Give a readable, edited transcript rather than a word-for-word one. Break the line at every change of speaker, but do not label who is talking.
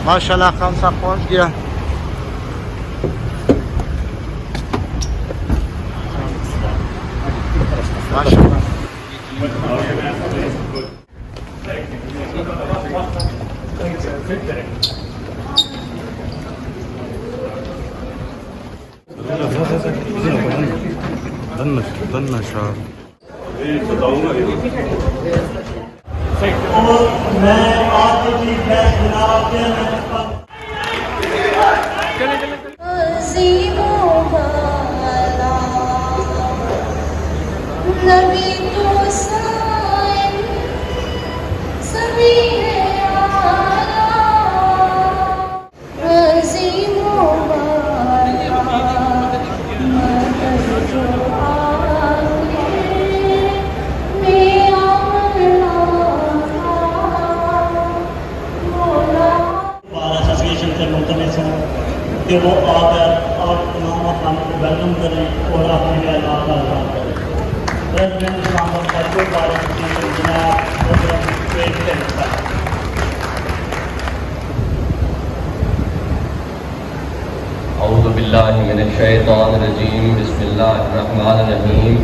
माशाल्लाह खान साहब पहुंच गया। माशाल्लाह
नबी तो साइन सभी है आला अज़ीमो मदद जो आगे मेरा मौला
एसोसिएशन से मुल्तमस हूँ कि वो आकर आप तमाम खान को वेलकम करें और अपने लिए अल्लाह का काम करें। प्रेसिडेंट इस्लाम का भारत जनाब प्रेसिडेंट
औज़ु बिल्लाहि मिनश शैतानिर रजीम बिस्मिल्लाहिर रहमानिर रहीम